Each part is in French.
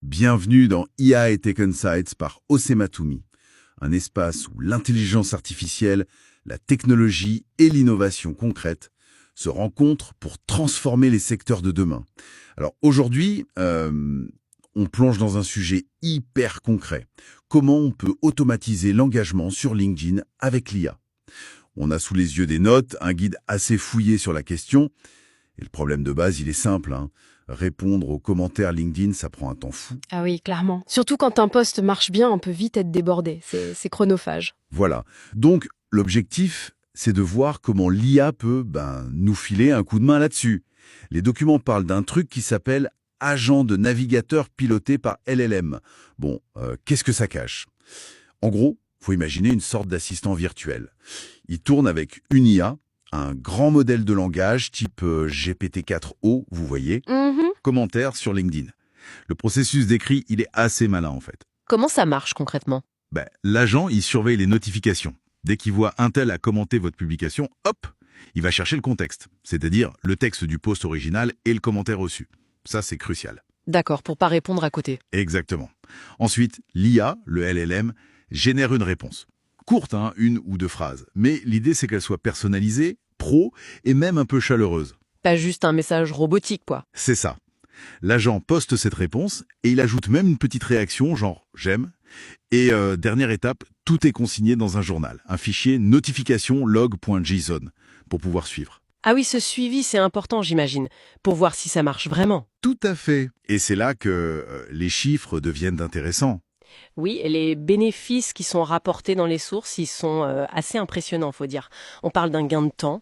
Bienvenue dans IA et Tech Insights par Osematumi, un espace où l'intelligence artificielle, la technologie et l'innovation concrète se rencontrent pour transformer les secteurs de demain. Alors aujourd'hui, on plonge dans un sujet hyper concret. Comment on peut automatiser l'engagement sur LinkedIn avec l'IA? On a sous les yeux des notes, un guide assez fouillé sur la question. Et le problème de base, il est simple, hein. Répondre aux commentaires LinkedIn, ça prend un temps fou. Ah oui, clairement. Surtout quand un post marche bien, on peut vite être débordé. C'est chronophage. Voilà. Donc, l'objectif, c'est de voir comment l'IA peut nous filer un coup de main là-dessus. Les documents parlent d'un truc qui s'appelle agent de navigateur piloté par LLM. Bon, qu'est-ce que ça cache? En gros, faut imaginer une sorte d'assistant virtuel. Il tourne avec une IA, un grand modèle de langage type GPT-4o, vous voyez, commentaire sur LinkedIn. Le processus d'écrit, il est assez malin en fait. Comment ça marche concrètement? L'agent, il surveille les notifications. Dès qu'il voit un tel a commenté votre publication, hop, il va chercher le contexte, c'est-à-dire le texte du post original et le commentaire reçu. Ça, c'est crucial. D'accord, pour pas répondre à côté. Exactement. Ensuite, l'IA, le LLM, génère une réponse. Courte, hein, une ou deux phrases. Mais l'idée, c'est qu'elle soit personnalisée, pro et même un peu chaleureuse. Pas juste un message robotique, quoi. C'est ça. L'agent poste cette réponse et il ajoute même une petite réaction, genre « j'aime ». Et dernière étape, tout est consigné dans un journal, un fichier notification log.json pour pouvoir suivre. Ah oui, ce suivi, c'est important, j'imagine, pour voir si ça marche vraiment. Tout à fait. Et c'est là que les chiffres deviennent intéressants. Oui, et les bénéfices qui sont rapportés dans les sources, ils sont assez impressionnants, faut dire. On parle d'un gain de temps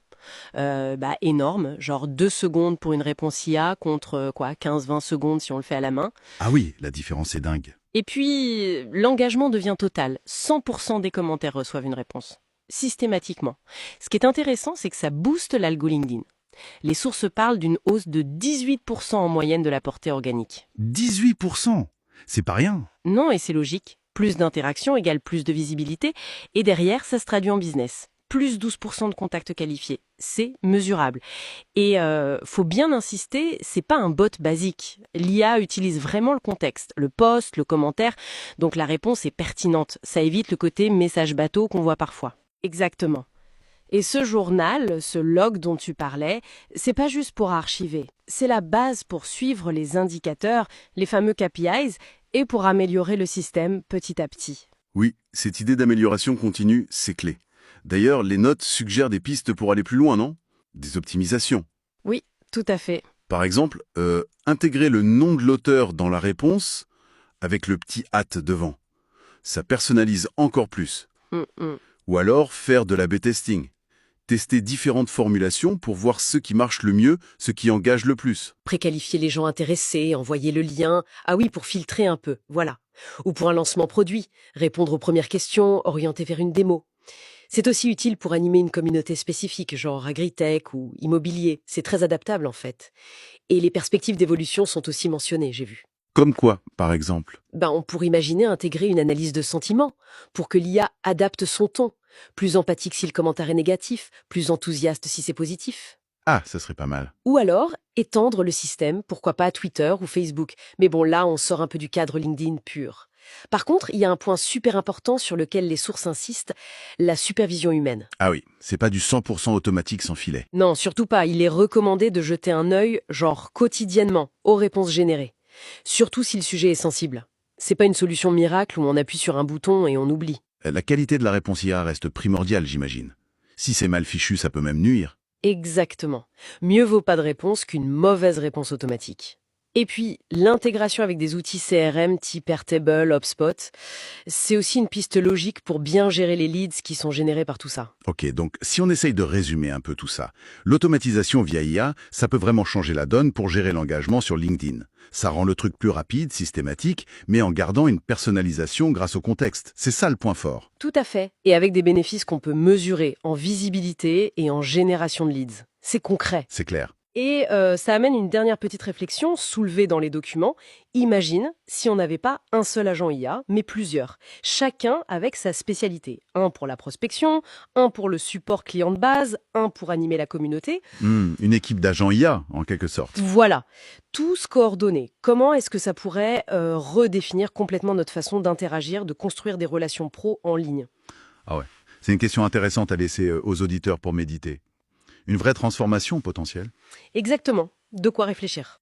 énorme, genre 2 secondes pour une réponse IA contre 15-20 secondes si on le fait à la main. Ah oui, la différence est dingue. Et puis, l'engagement devient total. 100% des commentaires reçoivent une réponse. Systématiquement. Ce qui est intéressant, c'est que ça booste l'algo LinkedIn. Les sources parlent d'une hausse de 18% en moyenne de la portée organique. 18%, c'est pas rien. Non, et c'est logique. Plus d'interactions égale plus de visibilité. Et derrière, ça se traduit en business. Plus 12% de contacts qualifiés. C'est mesurable. Et faut bien insister, c'est pas un bot basique. L'IA utilise vraiment le contexte, le post, le commentaire, donc la réponse est pertinente. Ça évite le côté message bateau qu'on voit parfois. Exactement. Et ce journal, ce log dont tu parlais, c'est pas juste pour archiver. C'est la base pour suivre les indicateurs, les fameux KPIs, et pour améliorer le système petit à petit. Oui, cette idée d'amélioration continue, c'est clé. D'ailleurs, les notes suggèrent des pistes pour aller plus loin, non? Des optimisations. Oui, tout à fait. Par exemple, intégrer le nom de l'auteur dans la réponse avec le petit « at » devant. Ça personnalise encore plus. Ou alors faire de l'A/B testing. Tester différentes formulations pour voir ce qui marche le mieux, ce qui engage le plus. Préqualifier les gens intéressés, envoyer le lien. Ah oui, pour filtrer un peu, voilà. Ou pour un lancement produit, répondre aux premières questions, orienter vers une démo. C'est aussi utile pour animer une communauté spécifique, genre agritech ou immobilier. C'est très adaptable en fait. Et les perspectives d'évolution sont aussi mentionnées, j'ai vu. Comme quoi, par exemple? On pourrait imaginer intégrer une analyse de sentiment pour que l'IA adapte son ton. Plus empathique si le commentaire est négatif, plus enthousiaste si c'est positif. Ah, ça serait pas mal. Ou alors, étendre le système, pourquoi pas à Twitter ou Facebook. Mais bon, là, on sort un peu du cadre LinkedIn pur. Par contre, il y a un point super important sur lequel les sources insistent, la supervision humaine. Ah oui, c'est pas du 100% automatique sans filet. Non, surtout pas. Il est recommandé de jeter un œil, genre quotidiennement, aux réponses générées. Surtout si le sujet est sensible. C'est pas une solution miracle où on appuie sur un bouton et on oublie. La qualité de la réponse IA reste primordiale, j'imagine. Si c'est mal fichu, ça peut même nuire. Exactement. Mieux vaut pas de réponse qu'une mauvaise réponse automatique. Et puis, l'intégration avec des outils CRM type Airtable, HubSpot, c'est aussi une piste logique pour bien gérer les leads qui sont générés par tout ça. Ok, donc si on essaye de résumer un peu tout ça, l'automatisation via IA, ça peut vraiment changer la donne pour gérer l'engagement sur LinkedIn. Ça rend le truc plus rapide, systématique, mais en gardant une personnalisation grâce au contexte. C'est ça le point fort. Tout à fait. Et avec des bénéfices qu'on peut mesurer en visibilité et en génération de leads. C'est concret. C'est clair. Et ça amène une dernière petite réflexion soulevée dans les documents. Imagine si on n'avait pas un seul agent IA, mais plusieurs, chacun avec sa spécialité. Un pour la prospection, un pour le support client de base, un pour animer la communauté. Une équipe d'agents IA, en quelque sorte. Voilà, tous coordonnés. Comment est-ce que ça pourrait redéfinir complètement notre façon d'interagir, de construire des relations pro en ligne? Ah ouais, c'est une question intéressante à laisser aux auditeurs pour méditer. Une vraie transformation potentielle. Exactement, de quoi réfléchir.